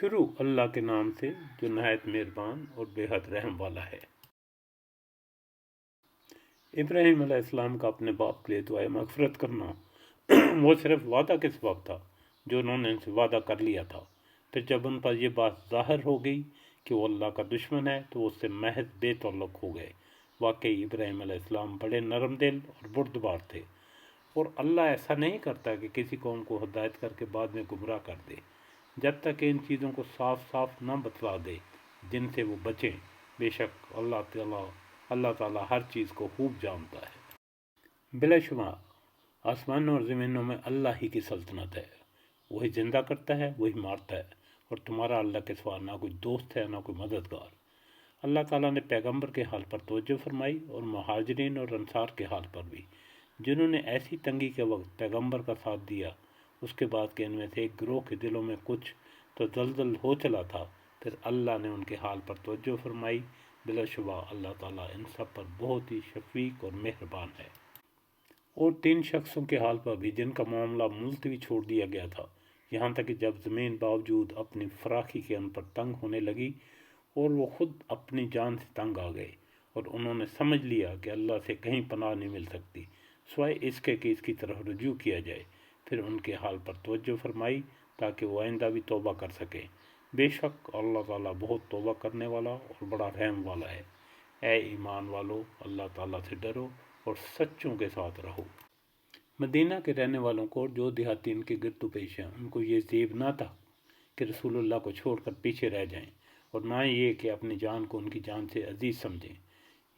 شروع اللہ کے نام سے جو نہایت مہربان اور بے حد رحم والا ہے۔ ابراہیم علیہ السلام کا اپنے باپ کے لیے دعائے مغفرت کرنا وہ صرف وعدہ کے سبب تھا جو انہوں نے ان سے وعدہ کر لیا تھا۔ پھر جب ان پر یہ بات ظاہر ہو گئی کہ وہ اللہ کا دشمن ہے تو وہ اس سے محض بے تعلق ہو گئے۔ واقعی ابراہیم علیہ السلام بڑے نرم دل اور بردبار تھے، اور اللہ ایسا نہیں کرتا کہ کسی قوم کو ہدایت کر کے بعد میں گمراہ کر دے، جب تک کہ ان چیزوں کو صاف صاف نہ بتلا دے جن سے وہ بچیں۔ بے شک اللہ تعالیٰ ہر چیز کو خوب جانتا ہے۔ بلا شبہ آسمانوں اور زمینوں میں اللہ ہی کی سلطنت ہے۔ وہی زندہ کرتا ہے، وہی مارتا ہے، اور تمہارا اللہ کے سوا نہ کوئی دوست ہے نہ کوئی مددگار۔ اللہ تعالیٰ نے پیغمبر کے حال پر توجہ فرمائی اور مہاجرین اور انصار کے حال پر بھی، جنہوں نے ایسی تنگی کے وقت پیغمبر کا ساتھ دیا۔ اس کے بعد کہ ان میں سے ایک گروہ کے دلوں میں کچھ تو زلزل ہو چلا تھا، پھر اللہ نے ان کے حال پر توجہ فرمائی۔ بلا شبہ اللہ تعالیٰ ان سب پر بہت ہی شفیق اور مہربان ہے۔ اور 3 شخصوں کے حال پر بھی جن کا معاملہ ملتوی چھوڑ دیا گیا تھا، یہاں تک کہ جب زمین باوجود اپنی فراخی کے ان پر تنگ ہونے لگی اور وہ خود اپنی جان سے تنگ آ گئے، اور انہوں نے سمجھ لیا کہ اللہ سے کہیں پناہ نہیں مل سکتی سوائے اس کے کہ اس کی طرف رجوع کیا جائے، پھر ان کے حال پر توجہ فرمائی تاکہ وہ آئندہ بھی توبہ کر سکیں۔ بے شک اللہ تعالیٰ بہت توبہ کرنے والا اور بڑا رحم والا ہے۔ اے ایمان والو، اللہ تعالیٰ سے ڈرو اور سچوں کے ساتھ رہو۔ مدینہ کے رہنے والوں کو جو دیہاتی ان کے گرد و پیش ہیں، ان کو یہ زیب نہ تھا کہ رسول اللہ کو چھوڑ کر پیچھے رہ جائیں، اور نہ یہ کہ اپنی جان کو ان کی جان سے عزیز سمجھیں۔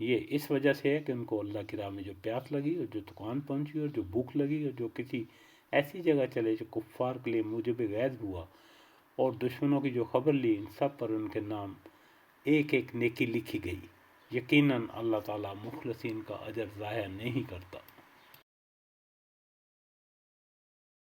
یہ اس وجہ سے ہے کہ ان کو اللہ کی راہ میں جو پیاس لگی اور جو دکان پہنچی اور جو بھوک لگی اور جو کسی ایسی جگہ چلے جو کفار کے لیے موجب غیظ ہوا، اور دشمنوں کی جو خبر لی، ان سب پر ان کے نام ایک ایک نیکی لکھی گئی۔ یقیناً اللہ تعالیٰ مخلصین کا اجر ضائع نہیں کرتا۔